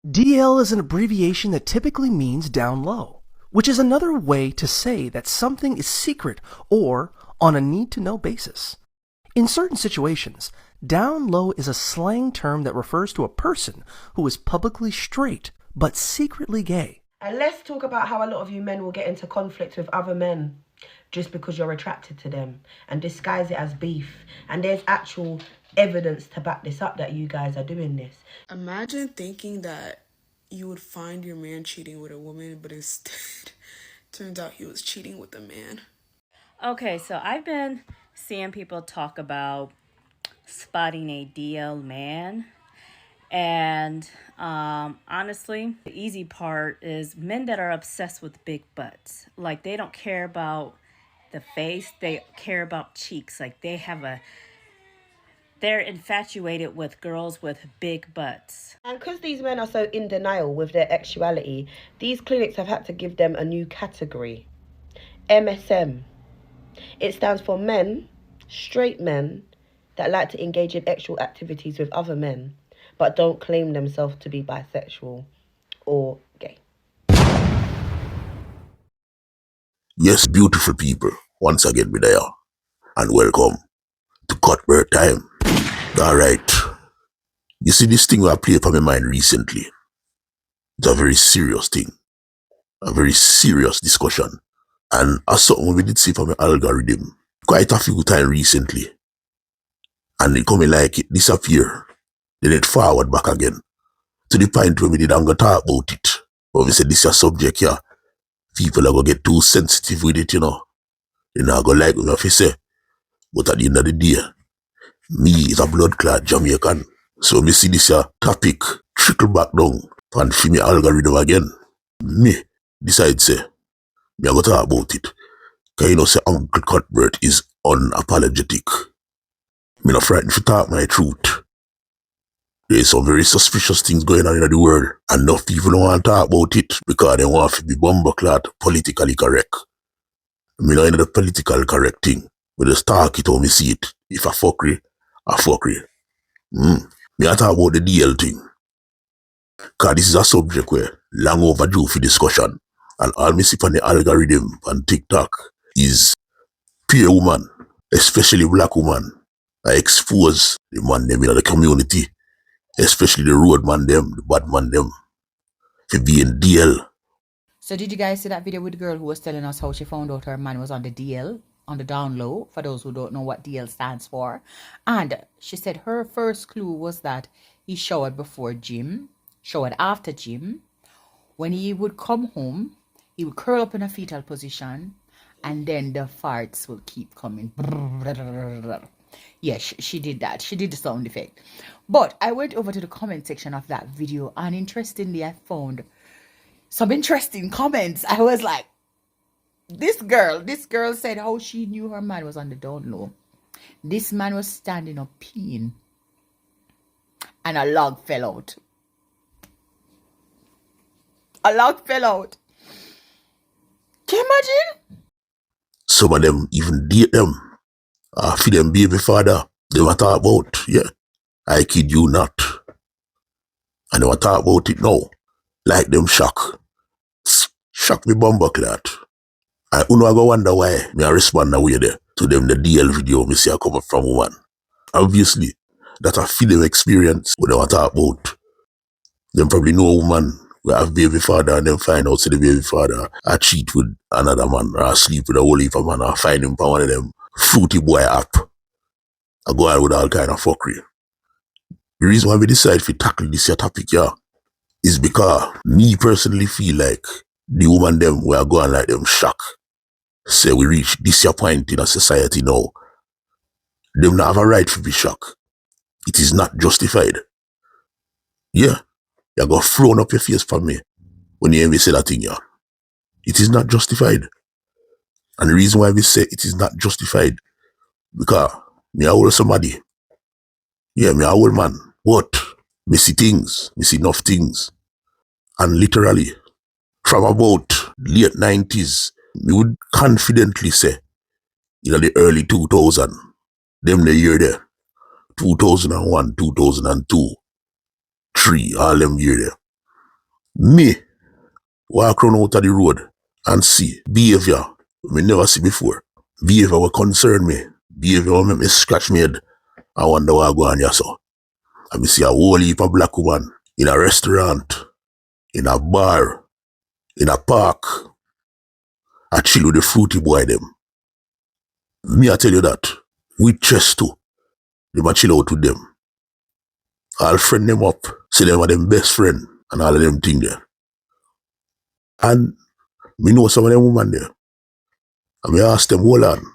DL is an abbreviation that typically means down low, which is another way to say that something is secret or on a need-to-know basis. In certain situations, down low is a slang term that refers to a person who is publicly straight but secretly gay. And let's talk about how a lot of you men will get into conflict with other men just because you're attracted to them and disguise it as beef. And there's actual evidence to back this up that you guys are doing this. Imagine thinking that you would find your man cheating with a woman, but instead turns out he was cheating with a man. Okay, so I've been seeing people talk about spotting a DL man. And honestly, the easy part is men that are obsessed with big butts. Like, they don't care about the face, they care about cheeks. Like, they're infatuated with girls with big butts. And because these men are so in denial with their sexuality, these clinics have had to give them a new category. MSM. It stands for men, straight men, that like to engage in sexual activities with other men, but don't claim themselves to be bisexual or gay. Yes, beautiful people, once again we there, and welcome to Cuthbert Time. Alright, you see this thing I played for my mind recently. It's a very serious thing, a very serious discussion, and as something we did see from my algorithm quite a few times recently, and it coming like it disappear, then it forward back again, to the point where we didn't go talk about it. But we said this is a subject here, people are going to get too sensitive with it, you know. They're not going to like what I have to say. But at the end of the day, me is a bloodclart Jamaican. So me see this topic trickle back down and for me algorithm again. Me decide say, me I go talk about it. Cause you know say Uncle Cuthbert is unapologetic. Me not frightened to talk my truth. There is some very suspicious things going on in the world, and enough people don't want to talk about it because they want to be bumbleclad politically correct. Me not into the political correct thing. We just talk it how me see it. If a fuckery, a fuckery. Me a talk about the DL thing. Cause this is a subject where long overdue for discussion. And all me see on the algorithm on TikTok is peer woman, especially black woman, I expose the man them in the community, especially the road man them, the bad man them, for being DL. So did you guys see that video with the girl who was telling us how she found out her man was on the DL, on the down low, for those who don't know what DL stands for? And she said her first clue was that he showered before gym, showered after gym. When he would come home, he would curl up in a fetal position, and then the farts will keep coming. Yes, she did that. She did the sound effect. But I went over to the comment section of that video, and interestingly, I found some interesting comments. I was like, this girl said how she knew her man was on the down low. This man was standing up peeing, and a log fell out. A log fell out. Can you imagine? Some of them even date them. For them baby father, they were talk about, yeah. I kid you not. And they were talk about it now. Like them shock. Shock me bumbleclad. I uno go wonder why me I respond that way there to them the DL video me see I come up from woman. Obviously, that a feel them experience what they want to talk about. Them probably know a woman we have baby father and then find out say the baby father I cheat with another man or sleep with a whole heap of man or find him for one of them fruity boy app. I go out with all kind of fuckery. The reason why we decide to tackle this here topic here is because me personally feel like the woman them we are going like them shock. Say we reach this here point in a society now. Them not have a right to be shocked. It is not justified. Yeah, you got thrown up your face for me when you hear me say that thing here. It is not justified. And the reason why we say it is not justified, because me a hold somebody. Yeah, me a hold man. But me see things, me see enough things. And literally, from about late 90s, me would confidently say, in the early 2000, them the year there, 2001, 2002, 3, all them year there. Me walk round out of the road and see behavior me never see before. Behavior will concern me. Behavior will make me scratch my head. I wonder what I go on here so. And me see a whole heap of black woman in a restaurant, in a bar, in a park. I chill with the fruity boy them. Me I tell you that. With chest too. They chill out with them. I'll friend them up. See them are them best friend and all of them thing there. And me know some of them woman there. And me ask them, hold on.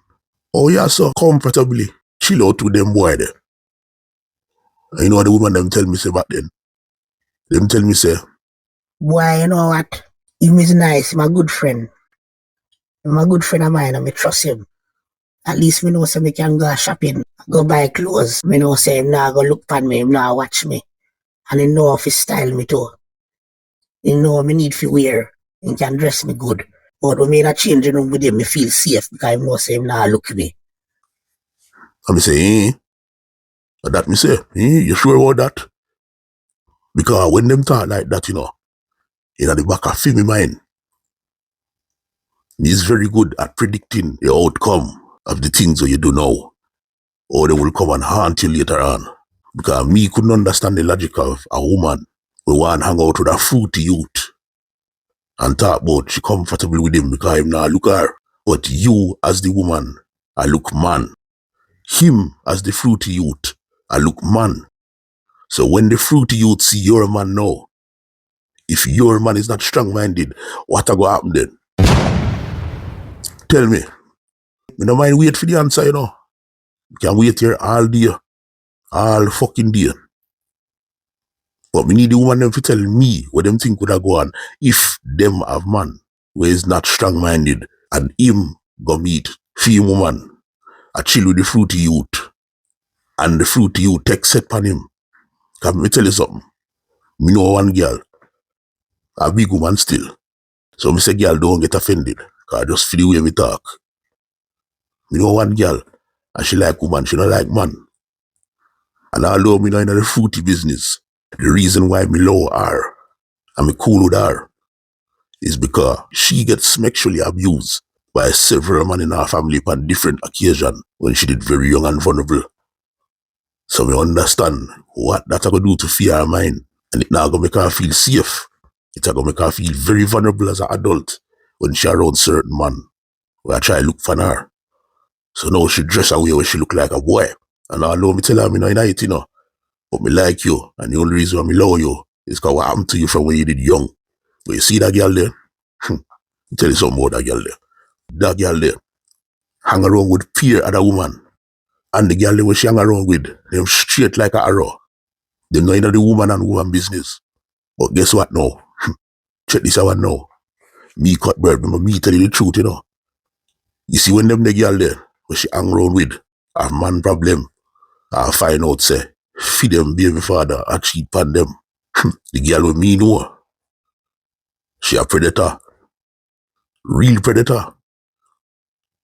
Oh yeah, so comfortably chill out with them boy there. And you know what the woman them tell me say back then? Them tell me say, boy, you know what? Him is nice, my good friend. Him a good friend of mine and I trust him. At least me know say me can go shopping, go buy clothes. Me know say him now go look pan me, him now watch me. And he know if he style me too. He know me need to wear. He can dress me good. But when me in a changing room with him, me feel safe because him know say him now look at me. and me say, that me say, you sure about that? Because when them talk like that, you know, in the back of my mind, he's very good at predicting the outcome of the things that you do now. Or they will come and haunt you later on. Because me couldn't understand the logic of a woman who want to hang out with a fruity youth and talk about she comfortable with him because him not look her. But you as the woman, I look man. Him as the fruity youth, I look man. So when the fruity youth see your man now, if your man is not strong-minded, what a go happen then? Tell me. Me no mind wait for the answer, you know. You can wait here all day. All fucking day. But me need the woman them to tell me what them think would have go on if them have man where is not strong-minded and him go meet few woman a chill with the fruity youth and the fruity youth take set pan him. Cause me tell you something. Me know one girl, a big woman still. So me say girl don't get offended. Cause just feel the way me talk. Me know one girl and she like woman, she don't like man. And although me not in the fruity business, the reason why me love her and me cool with her is because she gets sexually abused by several men in her family on different occasions when she did very young and vulnerable. So me understand what that I go do to fear her mind. And it now gonna make her feel safe. It's gonna make her feel very vulnerable as an adult when she around certain man where I try to look for her. So now she dress away where she look like a boy. And although me tell her me not in it, you know, but me like you, and the only reason why me love you is because what happened to you from when you did young. But you see that girl there? Tell you something about that girl there. That girl there hang around with fear other woman. And the girl there when she hang around with, them straight like a arrow. They know either the woman and woman business. But guess what now? Check this out now. Me Cuthbert, me tell you the truth, you know. You see when them the girl there, when she hang around with, a man problem, I find out say, feed them baby father, I cheat on them. The girl with me know. She a predator. Real predator.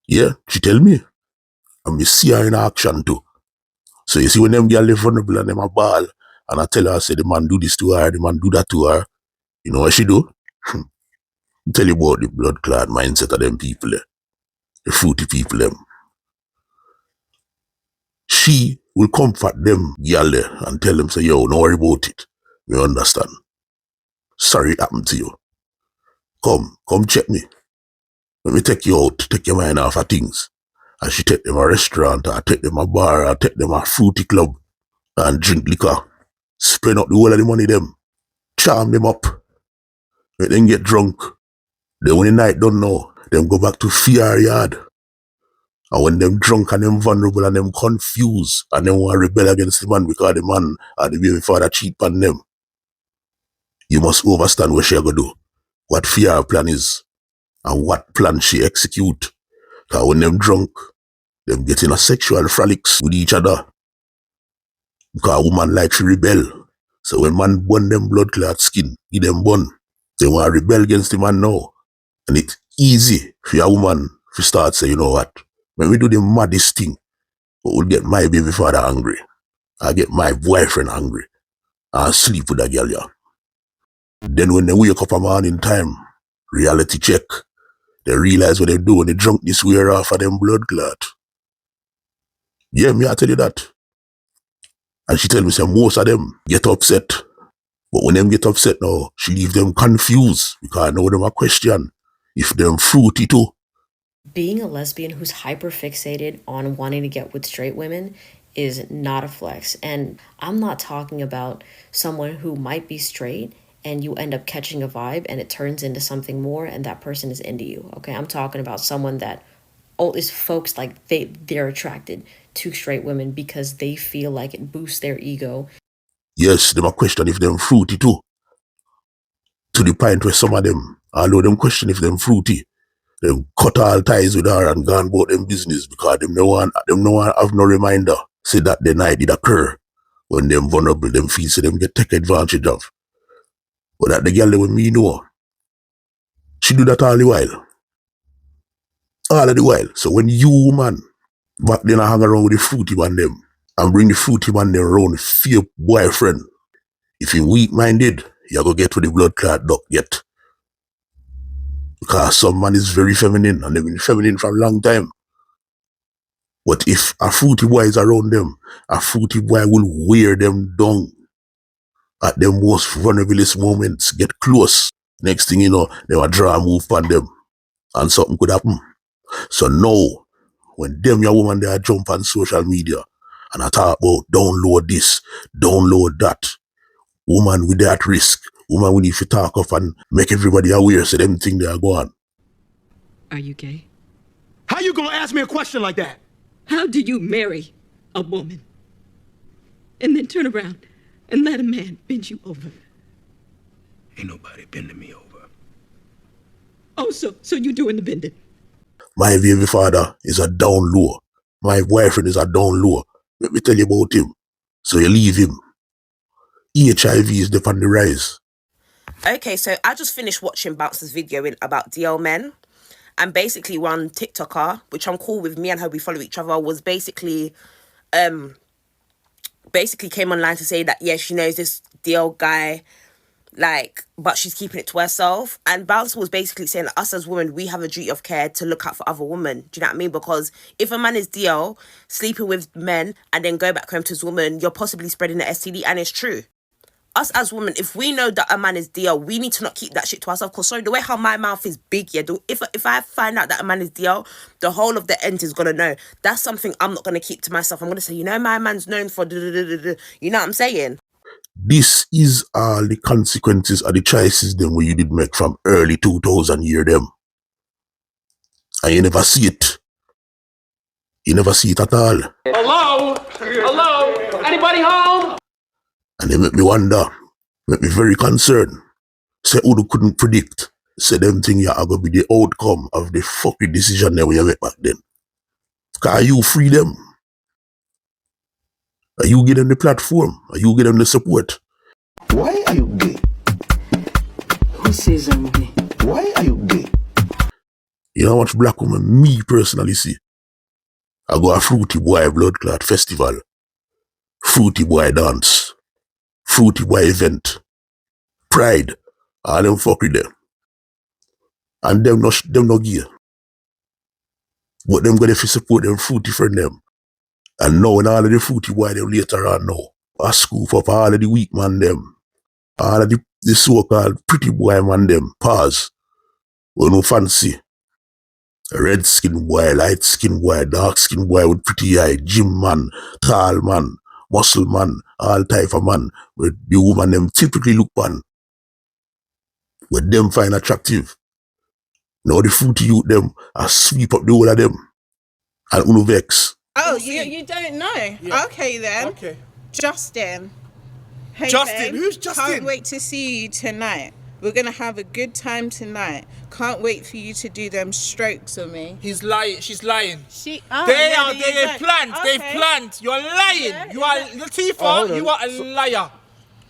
Yeah, she tell me. And me see her in action too. So you see when them girl live vulnerable and them a ball, and I tell her, I say the man do this to her, the man do that to her. You know what she do? Tell you about the bloodclart mindset of them people there. The fruity people them. She will comfort them girl there and tell them say, yo, don't worry about it. We understand. Sorry it happened to you. Come check me. Let me take you out, take your mind off of things. And she take them a restaurant, or take them a bar, or take them a fruity club, and drink liquor. Spend up the whole of the money them. Charm them up. Make them get drunk. Then when the night done now, them go back to fear yard. And when them drunk and them vulnerable and them confused and them want to rebel against the man because the man or the baby father cheat on them, you must understand what she gonna do, what fear plan is, and what plan she execute. Because when them drunk, them get in a sexual frolics with each other. Because a woman like to rebel. So when man burn them blood clot skin, give them burn. They want to rebel against the man now. And it's easy for a woman to start say, you know what, when we do the maddest thing, we'll get my baby father angry. I get my boyfriend angry. I sleep with that girl, yeah. Then when they wake up a morning time, reality check, they realize what they do when they drunk this wear off of them blood clot. Yeah, me I tell you that. And she tell me say most of them get upset. But when them get upset now, she leave them confused because now them a question if them fruity too. Being a lesbian who's hyper fixated on wanting to get with straight women is not a flex. And I'm not talking about someone who might be straight and you end up catching a vibe and it turns into something more and that person is into you. Okay, I'm talking about someone that is folks like they're attracted to straight women because they feel like it boosts their ego. Yes, them a question if them fruity too. To the point where some of them, although them question if them fruity, them cut all ties with her and gone about them business because them no one have no reminder. Say that the night did occur when them vulnerable, them feel say them get taken advantage of. But that the girl that with me know, she do that all the while. All of the while. So when you man back then I hang around with the fruity man them and bring the fruity man them around with your boyfriend, if you weak-minded, you go get to the blood clot duck yet. Because some man is very feminine and they've been feminine for a long time. But if a fruity boy is around them, a fruity boy will wear them down at their most vulnerable moments, get close. Next thing you know, they will draw a move on them and something could happen. So now, when them your woman they jump on social media and I talk about download this, download that, woman with that risk, woman we need to talk up and make everybody aware so them think they are going. Are you gay? How you gonna ask me a question like that? How do you marry a woman and then turn around and let a man bend you over? Ain't nobody bending me over. Oh, so you doing the bending? My baby father is a down low. My boyfriend is a down low. Let me tell you about him. So you leave him. HIV is on the rise. Okay, so I just finished watching Bounce's video about DL men. And basically one TikToker, which I'm cool with, me and her, we follow each other, was basically came online to say that, yeah, she knows this DL guy, but she's keeping it to herself. And Bounce was basically saying that us as women, we have a duty of care to look out for other women. Do you know what I mean? Because if a man is DL, sleeping with men, and then go back home to his woman, you're possibly spreading the STD, and it's true. Us as women, if we know that a man is DL, we need to not keep that shit to ourselves. Because sorry, the way how my mouth is big, yeah, if I find out that a man is DL, the whole of the end is gonna know. That's something I'm not gonna keep to myself. I'm gonna say, my man's known for you know what I'm saying? This is all the consequences of the choices them where you did make from early 2000 year them. And you never see it. You never see it at all. Hello? Hello? Anybody home? And they make me wonder, make me very concerned. Say who couldn't predict. Say them thing you are gonna be the outcome of the fucking decision that we make back then. Cause you free them. Are you give them the platform? Are you give them the support? Why are you gay? Who says I'm gay? Why are you gay? You know how much black women me personally see? I go a Fruity Boy blood clot festival. Fruity Boy dance. Fruity Boy event. Pride. All them fuck with them. And them no gay. But them gonna support them fruity friend them. And now when all of the Fruity Boy them later on now, I scoop up all of the weak man them. All of the so-called pretty boy man them. Pause. We no fancy. Red skin boy, light skin boy, dark skin boy with pretty eye, gym man, tall man, muscle man, all type of man. Where the woman them typically look on. Where them find attractive. Now the fruity youth them, I sweep up the whole of them. And uno vex. Oh, you don't know? Yeah. Okay then. Okay. Justin. Hey Justin? babe. Who's Justin? Can't wait to see you tonight. We're going to have a good time tonight. Can't wait for you to do them strokes on me. He's lying. She's lying. They've They've planned. You're lying. Yeah, you are Latifah. You are a liar.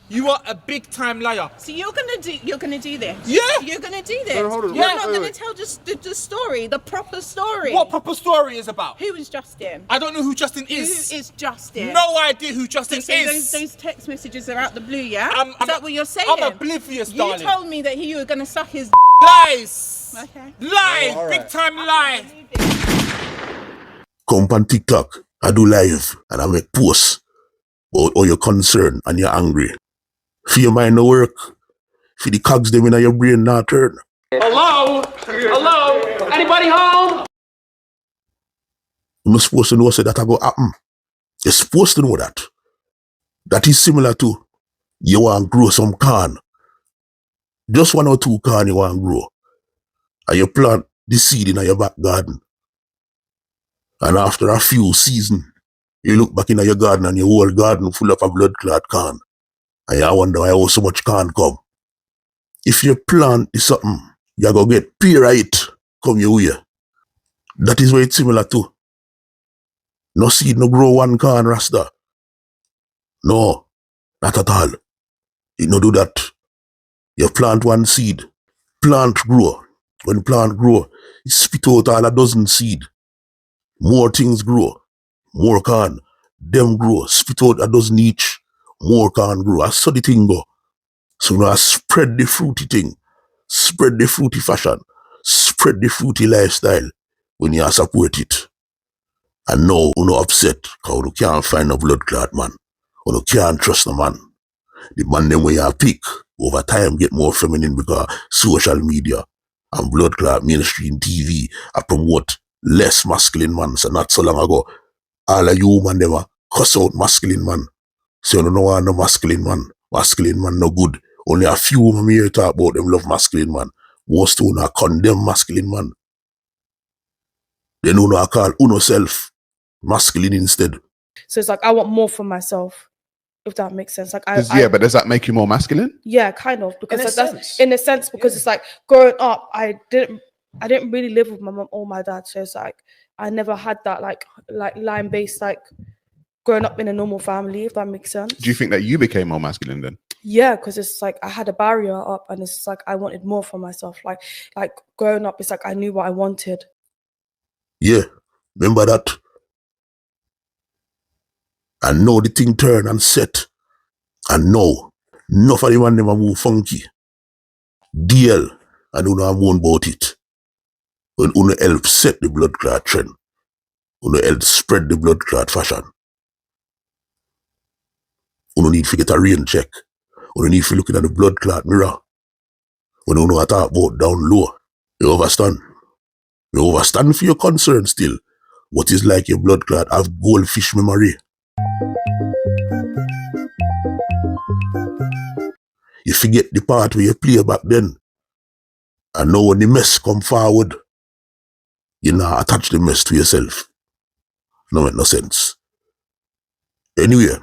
You are a big time liar. So you're gonna do this? Yeah. You're gonna do this? No, hold on, You're wait, not wait, gonna wait. tell just the story, the proper story. What proper story is about? Who is Justin? I don't know who Justin is. Who is Justin? No idea who Justin So is. those text messages are out the blue, yeah? Is that what you're saying? I'm oblivious, darling. You told me that you were gonna suck his Lies. Okay. Lies. Oh, all right. Big time lie. Come on TikTok, I do live and I make posts about all your concern and you're angry. For your mind no work, for the cogs them in your brain not turn. Hello? Hello? Anybody home? You're supposed to know so that I go happen. You're supposed to know that. That is similar to you want to grow some corn. Just 1 or 2 corn you want to grow. And you plant the seed in your back garden. And after a few seasons, you look back in your garden and your whole garden full of a blood clot corn. And you wonder why so much corn come. If you plant something, you're going to get pear of it come your way. That is what it's similar to. No seed no grow 1 corn, Rasta. No, not at all. It no do that. You plant 1 seed, plant grow. When plant grow, it spit out all a dozen seed. More things grow, more corn. Them grow, spit out a dozen each. More corn grow. I saw the thing go. So now I spread the fruity thing. Spread the fruity fashion. Spread the fruity lifestyle when you support it. And now you no upset because you can't find a blood clot man. You can't trust the man. The man them where you pick over time get more feminine because social media and blood clot mainstream TV I promote less masculine man. So not so long ago, all of you man them cuss out masculine man. So you don't want no masculine man. Masculine man no good. Only a few of them here talk about them love masculine man. Most of them condemn masculine man. Then you call uno self masculine instead. So it's like I want more for myself, if that makes sense. Like but does that make you more masculine? Yeah, kind of, because that's in a sense because it's like growing up, I didn't really live with my mom or my dad, so it's like I never had that like line based like growing up in a normal family, if that makes sense. Do you think that you became more masculine then? Yeah, because it's like I had a barrier up, and it's like I wanted more for myself. Like growing up, it's like I knew what I wanted. Yeah, remember that. And now the thing turn and set. And now, enough of the man never move funky. DL, and you know I'm one about it. When you help set the blood clot trend, you help spread the blood clot fashion. You need to get a rain check. You need to look at the blood clot mirror. When you know what I talk about down low. You understand? You understand for your concern still. What is like your blood clot have goldfish memory. You forget the part where you play back then. And now when the mess come forward, you now attach the mess to yourself. No make no sense. Anyway,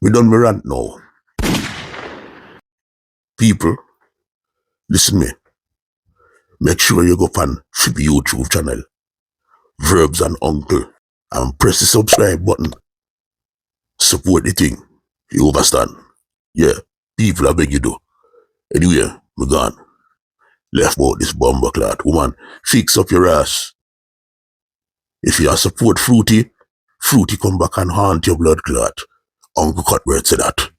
we done my rant now. People, listen me. Make sure you go on Phoebe YouTube channel, Verbs and Uncle, and press the subscribe button. Support the thing. You understand? Yeah, people I beg you do. Anyway, we gone. Left about this bomber clot. Woman, fix up your ass. If you support Fruity, Fruity come back and haunt your blood clot. Uncle Cuthbert said that.